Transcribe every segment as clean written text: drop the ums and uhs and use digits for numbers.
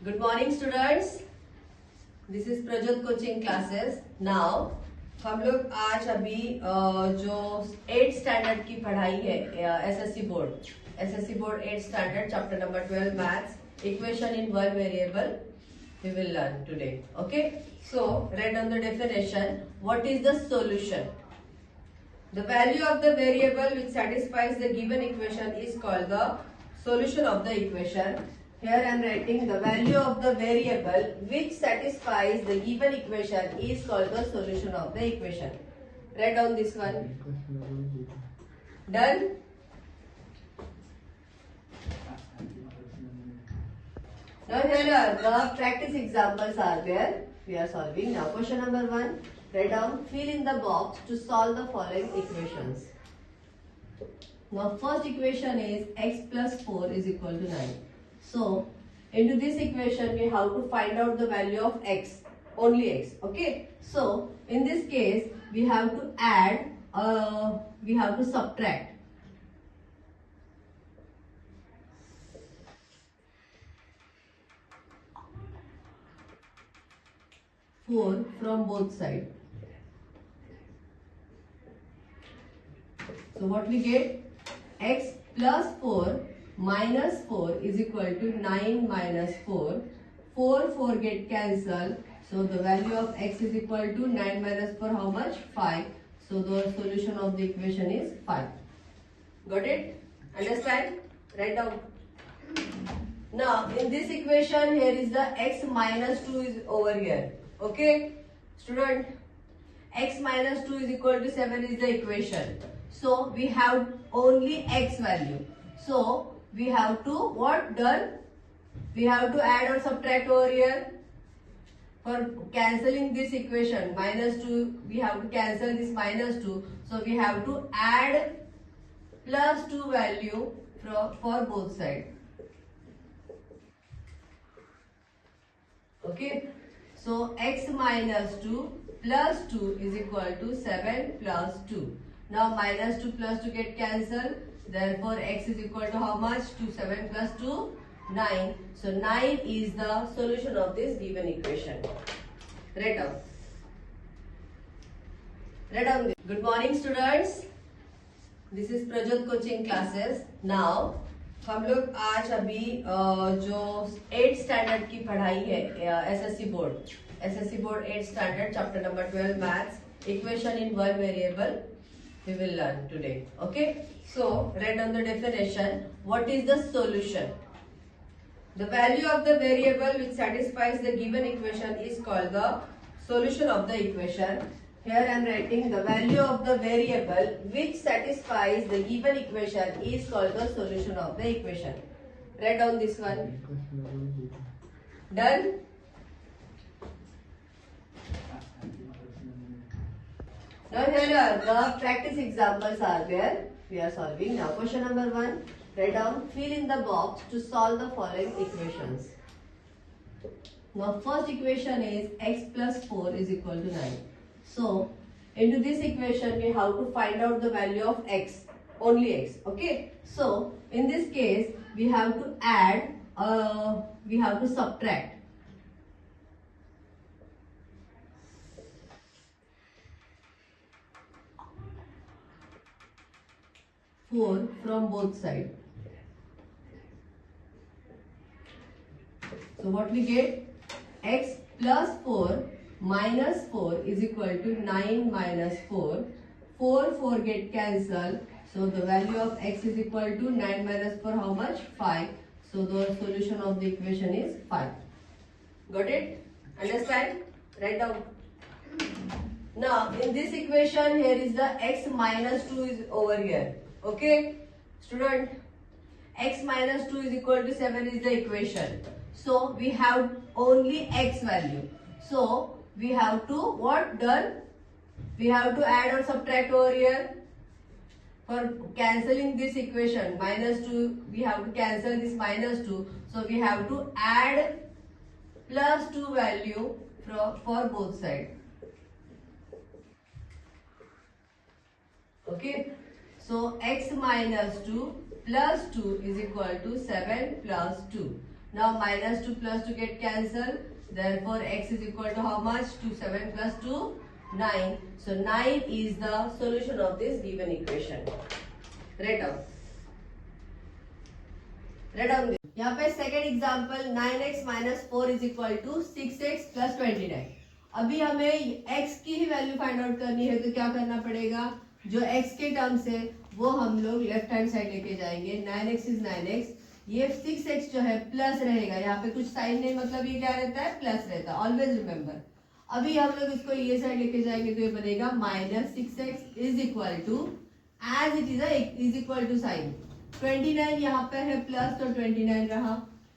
Good morning students, this is Prajyot coaching classes. Now हम लोग आज अभी जो 8th स्टैंडर्ड की पढ़ाई है, SSC board 8th standard chapter number 12 maths equation in one variable we will learn today. Okay, so read on the definition. What is the solution? The value of the variable which satisfies the given equation is called the solution of the equation. Here I am writing the value of the variable which satisfies the given equation is called the solution of the equation. Write down this one. Done? Now here are the practice examples are there. We are solving now. Question number 1. Write down, fill in the box to solve the following equations. Now first equation is x plus 4 is equal to 9. So into this equation we have to find out the value of x, only x. Okay. So in this case we have to add, we have to subtract. 4 from both sides. So what we get? X plus 4 minus 4 is equal to 9 minus 4. 4 get cancelled. So the value of x is equal to 9 minus 4 how much? 5. So the solution of the equation is 5. Got it? Understand? Write down. Now in this equation here is the x minus 2 is over here. Okay, student, x minus 2 is equal to 7 is the equation. So we have only x value. So we have to what done? We have to add or subtract over here. For cancelling this equation, minus 2, we have to cancel this minus 2. So we have to add plus 2 value for both sides. Okay. So x minus 2 plus 2 is equal to 7 plus 2. Now minus 2 plus 2 get cancelled. Therefore x is equal to how much? 2. 7 plus 2, 9. So 9 is the solution of this given equation. Write down. Write down. Good morning students. This is Prajyoत coaching classes. Now हम लोग आज अभी जो 8th standard की पढ़ाई है, SSC board 8th standard chapter number 12 maths equation in one variable we will learn today. Okay, so read on the definition. What is the solution? The value of the variable which satisfies the given equation is called the solution of the equation. Here I am writing the value of the variable which satisfies the given equation is called the solution of the equation. Write down this one. Done? Now here are the practice examples are there. We are solving now. Question number 1. Write down, fill in the box to solve the following equations. Now first equation is x plus 4 is equal to 9. So into this equation we have to find out the value of x, only x. Okay. So in this case we have to add, we have to subtract. 4 from both sides. So what we get? X plus 4 minus 4 is equal to 9 minus 4. 4 get cancelled. So the value of x is equal to 9 minus 4 how much? 5. So the solution of the equation is 5. Got it? Understand? Write down. Now in this equation here is the x minus 2 is over here. Okay, student, x minus 2 is equal to 7 is the equation. So we have only x value. So we have to what done? We have to add or subtract over here. For cancelling this equation, minus 2, we have to cancel this minus 2. So we have to add plus 2 value for both sides. Okay. So x minus 2 plus 2 is equal to 7 plus 2. Now minus 2 plus 2 get cancelled. Therefore x is equal to how much? 2 7 plus 2 9. So 9 is the solution of this given equation. Write down. Write down. यहाँ पे second example 9x minus 4 is equal to 6x plus 29. अभी हमें x की ही value find out करनी है तो क्या करना पड़ेगा? जो x के टर्म्स है वो हम लोग लेफ्ट हैंड साइड लेके जाएंगे. 9x is 9x. ये 6x जो है प्लस रहेगा. यहाँ पे कुछ साइन नहीं, मतलब ये क्या रहता है? प्लस रहता है. Always remember. अभी हम लोग इसको ये साइड लेके जाएंगे तो ये बनेगा minus 6x is equal to, as it is equal to sign 29 यहाँ पे है प्लस तो 29 रहा.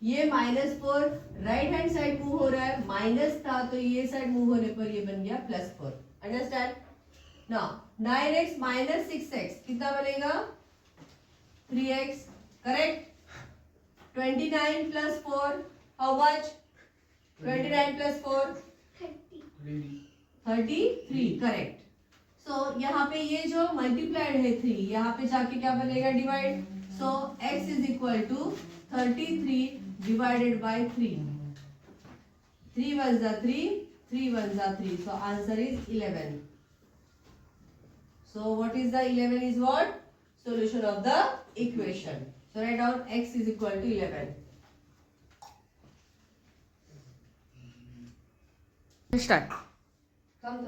ये -4 राइट हैंड साइड मूव हो रहा है, माइनस था तो ये साइड मूव होने पर ये बन गया +4. Understand? Now 9x minus 6x कितना बनेगा? 3x. Correct? 29 plus 4 how much? 29 plus 4 33. Correct. So यहाँ पे ये जो मल्टीप्लाइड है 3, यहाँ पे जाके क्या बनेगा? Divide. So x is equal to 33 divided by 3. 3 1 जा 3, 3 1 जा 3. So answer is 11. So what is the 11 is what? Solution of the equation. So write down x is equal to 11. Start. Come.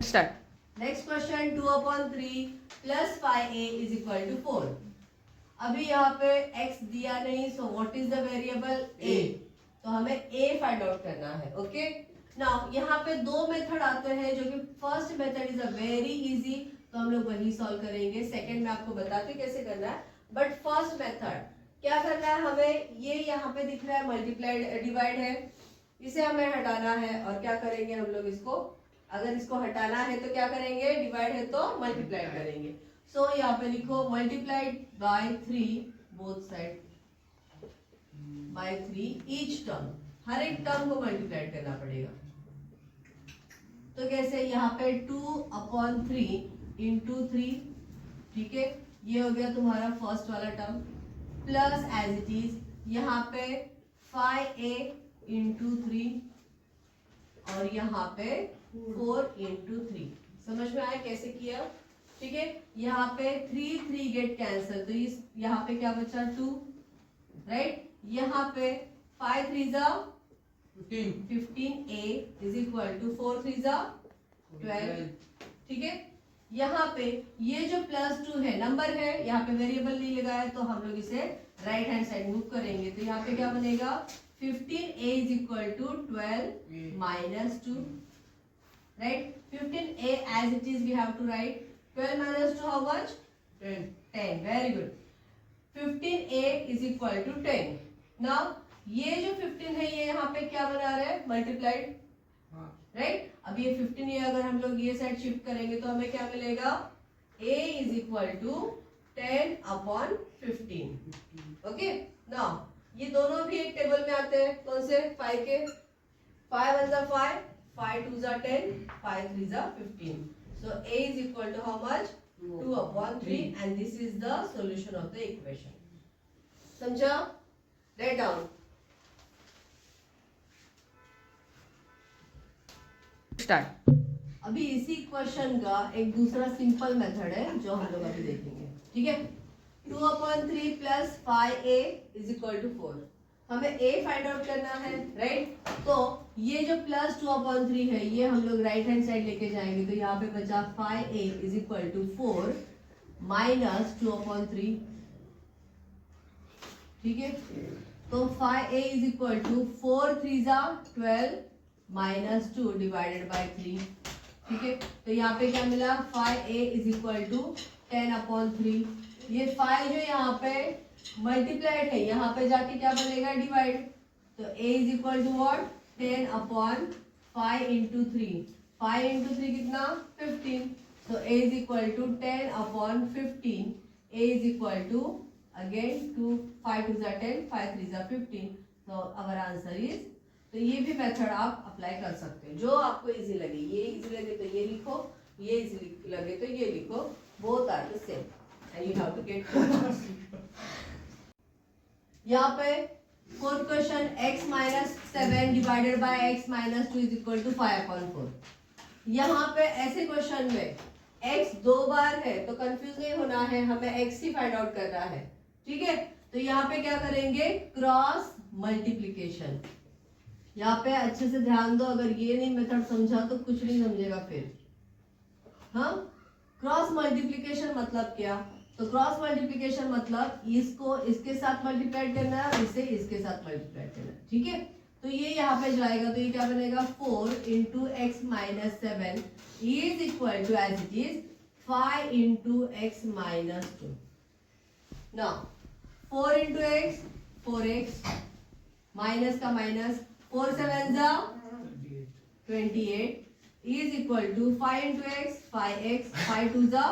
Start. Next question 2/3 plus 5a is equal to 4. अभी यहाँ पे x दिया नहीं, so what is the variable a? तो हमें a find out करना है. Okay. Now यहाँ पे दो मेथड आते हैं जो कि first method is a very easy, तो हम लोग वही सॉल्व करेंगे. सेकंड में आपको बताते कैसे करना है. बट फर्स्ट मेथड क्या करना है हमें? ये यहाँ पे दिख रहा है मल्टीप्लाइड डिवाइड है, इसे हमें हटाना है. और क्या करेंगे हम लोग? इसको अगर इसको हटाना है तो क्या करेंगे? डिवाइड है तो मल्टीप्लाइड करेंगे. सो यहाँ पे लिखो multiplied by 3 both side by 3 each term. हर एक टर्म को मल्टीप्लाइड करना पड़ेगा. तो कैसे? यहाँ पे 2/3 इंटू 3. ठीक है, ये हो गया तुम्हारा फर्स्ट वाला term. Plus as it is यहाँ पे 5a इंटू 3 और यहाँ पे 4 इंटू 3. समझ में आया कैसे किया? ठीक है. यहाँ पे 3 गेट कैंसल, तो इस यहाँ पे क्या बचा? 2. राइट. यहाँ पे 5 3 जा 15a इज इक्वल टू 4 3 जा 12. ठीक है. यहाँ पे ये जो +2 है नंबर है, यहाँ पे वेरिएबल नहीं लगाया तो हम लोग इसे राइट हैंड साइड मूव करेंगे. तो यहाँ पे क्या बनेगा? 15a is equal to 12 minus 2. Right. 15a as it is we have to write. 12 minus 2 how much? 10. Very good. 15a is equal to 10. Now ये जो 15 है ये यहाँ पे क्या बना रहा है? मल्टीप्लाइड. राइट. अब ये 15 ये अगर हम लोग ये साइड शिफ्ट करेंगे तो हमें क्या मिलेगा? a is equal to 10/15. Okay. Now ये दोनों भी एक टेबल में आते हैं. कौन से? 5 के. 5 1 जा 5, 5 2 जा 10, 5 3 जा 15. So a is equal to how much? 2/3 and this is the solution of the equation. समझा? Write down. Start. अभी इसी क्वेश्चन का एक दूसरा सिंपल मेथड है जो हम लोग अभी देखेंगे. ठीक है. 2/3 plus 5a is equal to 4. हमें a फाइंड आउट करना है. राइट. तो ये जो प्लस 2/3 है ये हम लोग राइट हैंड साइड लेके जाएंगे तो यहाँ पे बचा 5a is equal to 4 minus 2/3. ठीक है. तो 5a इज इक्वल टू 4 3 जा 12 माइनस 2 डिवाइडेड बाय 3. ठीक है. तो यहाँ पे क्या मिला? 5a is equal to 10/3. ये 5 जो यहाँ पे मल्टीप्लाइड है, यहाँ पे जाके क्या बनेगा? डिवाइड. तो a is equal to what? 10/5 into 3. 5 into 3 कितना? 15. So a is equal to 10/15. A is equal to again 2 5 2 are 10, 5 3 are 15. So our answer is. तो ये भी मेथड आप अप्लाई कर सकते हो जो आपको इजी लगे. ये इजी लगे तो ये लिखो, ये इजी लगे तो ये लिखो. Both are the same and you have to get 2 marks. यहाँ पे fourth question x minus 7 divided by x minus 2 is equal to 5/4। यहाँ पे ऐसे क्वेश्चन में x 2 बार है तो कंफ्यूज नहीं होना है, हमें x ही फाइंड आउट करना है। ठीक है, तो यहाँ पे क्या करेंगे, क्रॉस मल्टीप्लीकेशन। यहाँ पे अच्छे से ध्यान दो, अगर ये नहीं मेथड समझा तो कुछ नहीं समझेगा फिर। हाँ, क्रॉस मल्टीप्लीकेशन मतलब क्या, तो क्रॉस मल्टीप्लीकेशन मतलब इसको इसके साथ मल्टीप्लाई करना है और इसे इसके साथ मल्टीप्लाई करना है। ठीक है, तो ये यहाँ पे जाएगा तो ये क्या बनेगा, 4 into x minus 7 is equal to as it is 5 into x minus 2। Now 4 into x 4x minus का माइनस 4 7 जा 28 is equal to 5 into x 5x 5 2 जा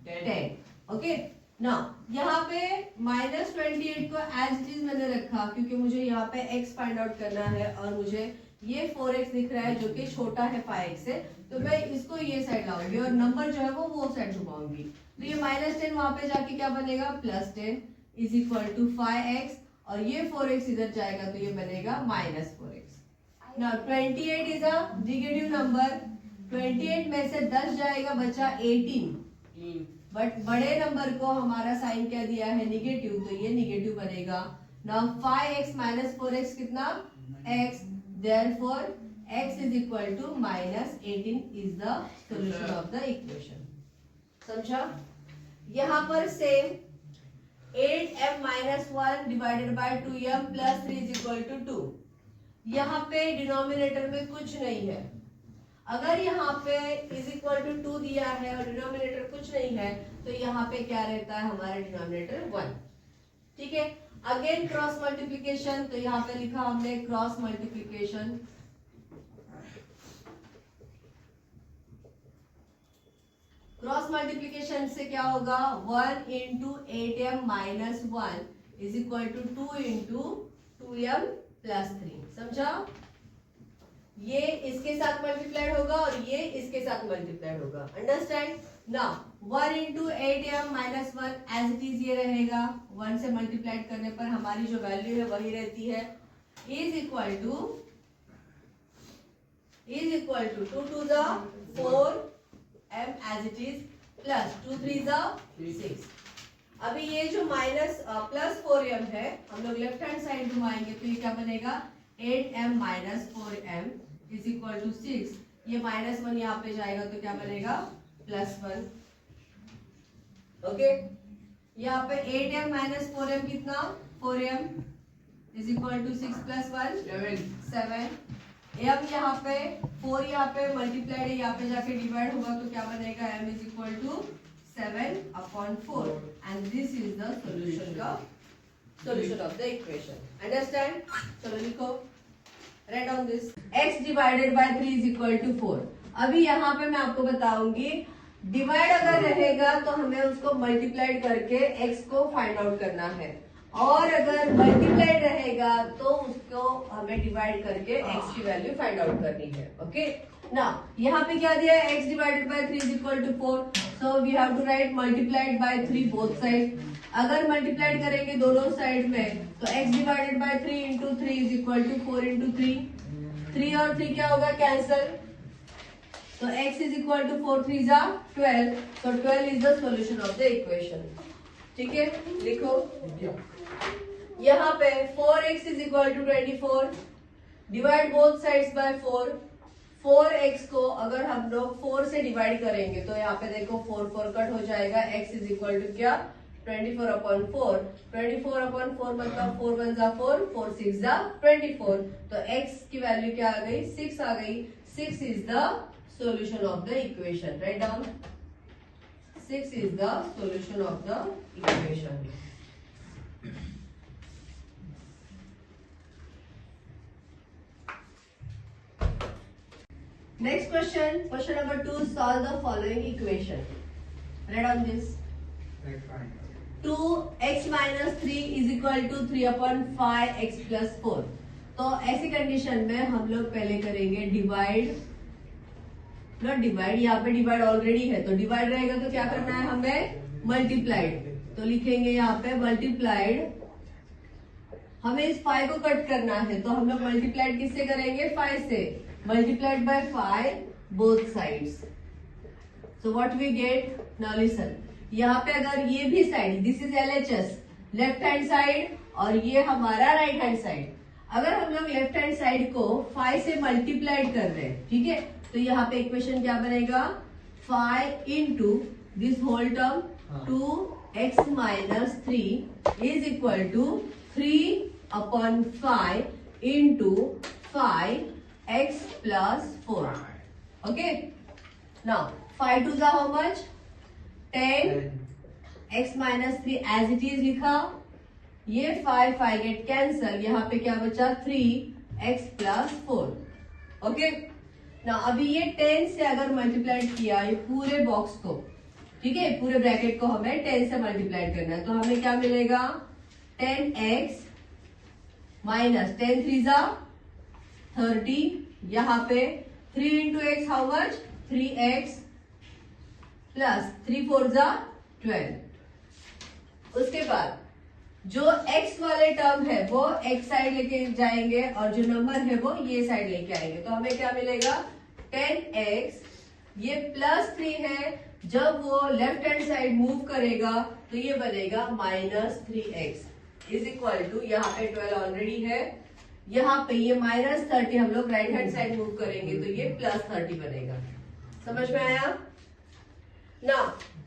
10। ओके, नाउ यहाँ पे माइनस 28 को एज इट इज मैंने रखा क्योंकि मुझे यहाँ पे x फाइंड आउट करना है और मुझे ये 4x दिख रहा है जो कि छोटा है 5x से, तो मैं इसको ये साइड लाऊंगी और नंबर जो है वो साइड घुमाऊंगी। तो ये -10 वहां पे जाके क्या बनेगा, +10 इज इक्वल टू 5x और ये 4x इधर जाएगा तो ये बनेगा -4x। Now 28 is a negative number, 28 में से 10 जाएगा बचा 18, बट बड़े नंबर को हमारा साइन क्या दिया है, नेगेटिव, तो ये नेगेटिव बनेगा। नाउ 5x माइनस 4x कितना, x, therefore x is equal to -18 is the solution of the equation। समझा? यहाँ पर same 8m minus 1 divided by 2m plus 3 is equal to 2। यहाँ पे डिनोमिनेटर में कुछ नहीं है, अगर यहाँ पे इज इक्वल टू 2 दिया है और डिनोमिनेटर कुछ नहीं है तो यहाँ पे क्या रहता है, हमारा डिनोमिनेटर 1। ठीक है, अगेन क्रॉस मल्टीप्लीकेशन, तो यहाँ पे लिखा हमने क्रॉस मल्टीप्लीकेशन। क्रॉस मल्टीप्लीकेशन से क्या होगा, 1 into 8m minus 1 is equal to 2 into 2m plus 3। समझा? ये इसके साथ मल्टीप्लाइड होगा और ये इसके साथ मल्टीप्लाइड होगा। Understand? Now 1 into 8m minus 1 as it is ये रहेगा, 1 से मल्टीप्लाइड करने पर हमारी जो वैल्यू है वही रहती है, is equal to 2 to the 4m as it is plus 2 3 the 6। अभी ये जो माइनस प्लस 4m है, हम लोग लेफ्ट हैंड साइड घुमाएंगे तो ये क्या बनेगा, 8m minus 4m is equal to 6। ये -1 यहाँ पे जाएगा तो क्या बनेगा, +1। ओके, यहाँ पे 8m माइनस 4m कितना, 4m is equal to 6 plus 1 7। m यहाँ पे 4 यहाँ पे मल्टीप्लाइड है, यहाँ पे जाके डिवाइड होगा तो क्या बनेगा, m is equal to 7/4 and this is the solution of the equation। Understand? चलो लिखो, write down this। x divided by 3 is equal to 4। अभी यहाँ पे मैं आपको बताऊंगी, डिवाइड अगर रहेगा तो हमें उसको मल्टीप्लाइड करके x को फाइंड आउट करना है, और अगर मल्टीप्लाइड रहेगा तो उसको हमें डिवाइड करके x की वैल्यू फाइंड आउट करनी है। ओके, ना यहाँ पे क्या दिया है, x divided by 3 is equal to 4, so we have to write multiplied by 3 both sides। अगर मल्टीप्लाइड करेंगे दोनों साइड में तो x divided by 3 into 3 is equal to 4 into 3 और 3 क्या होगा, कैंसल, तो x इज इक्वल टू 4 3 जा 12, so 12 इज the solution of the equation. ठीक है, लिखो यहाँ पे 4x is equal to 24, divide both sides by 4। 4x को अगर हम लोग 4 से डिवाइड करेंगे तो यहाँ पे देखो 4 4 कट हो जाएगा, x इज इक्वल टू क्या, 24/4। 24/4 मतलब 4 1 जा 4, 4 6 जा 24, तो x की वैल्यू क्या आ गई, 6 आ गई। 6 is the solution of the equation. Write down, 6 is the solution of the equation. Next question, question number 2, solve the following equation। Write down this। 2x minus 3 is equal to 3/5x plus 4। तो ऐसी condition में हम लोग पहले करेंगे divide, not divide, यहाँ पे divide already है तो डिवाइड रहेगा तो क्या करना है हमें, मल्टीप्लाइड, तो लिखेंगे यहाँ पे मल्टीप्लाइड हमें इस 5 को कट करना है, तो हम लोग मल्टीप्लाइड किससे करेंगे? 5 से। Multiplied by 5 both sides. So what we get? Now listen, यहाँ पे अगर ये भी side, this is LHS left hand side, और ये हमारा राइट हैंड साइड। अगर हम लोग लेफ्ट हैंड साइड को 5 से मल्टीप्लाइड कर रहे हैं, ठीक है, तो यहाँ पे इक्वेशन क्या बनेगा? 5 into this whole term 2x minus 3 is equal to 3/5 into 5x plus 4. Okay, now 5 to the how much? 10. x minus 3 as it is लिखा, ये 5 गेट कैंसल, यहाँ पे क्या बचा? 3x plus 4. ओके, ना अभी ये 10 से अगर मल्टीप्लाइड किया ये पूरे बॉक्स को, ठीक है, पूरे ब्रैकेट को हमें 10 से मल्टीप्लाइड करना है, तो हमें क्या मिलेगा? 10x माइनस 10 3 जा 30, यहाँ पे 3 into x how much? 3x plus 3 4 जा 12. उसके बाद जो x वाले टर्म है वो x साइड लेके जाएंगे और जो नंबर है वो ये साइड लेके आएंगे, तो हमें क्या मिलेगा? 10x, ये प्लस 3 है, जब वो लेफ्ट हैंड साइड मूव करेगा तो ये बनेगा minus 3x is equal to, यहाँ पे 12 ऑलरेडी है, यहाँ पे ये माइनस 30 हम लोग राइट हैंड साइड मूव करेंगे तो ये प्लस 30 बनेगा. समझ में आया? ना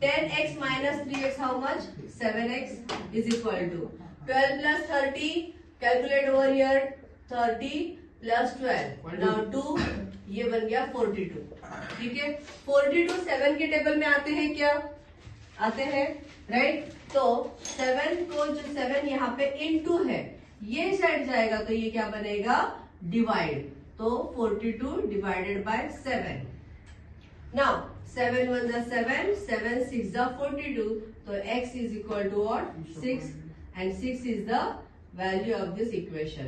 10x minus 3x how much? 7x is equal to 12 plus 30. Calculate over here. 30 plus 12. Now 2, ये बन गया 42. ठीक है, 42 7 के टेबल में आते हैं क्या? आते हैं, राइट? तो 7 को जो 7 यहाँ पे इनटू है, ये साइड जाएगा तो ये क्या बनेगा? डिवाइड. तो 42 divided by 7. Now 7 1 is 7, 7 6 is 42. So x is equal to what? 6, and 6 is the value of this equation.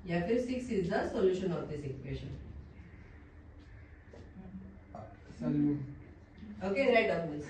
या फिर 6 is the solution of this equation. Okay, write down this.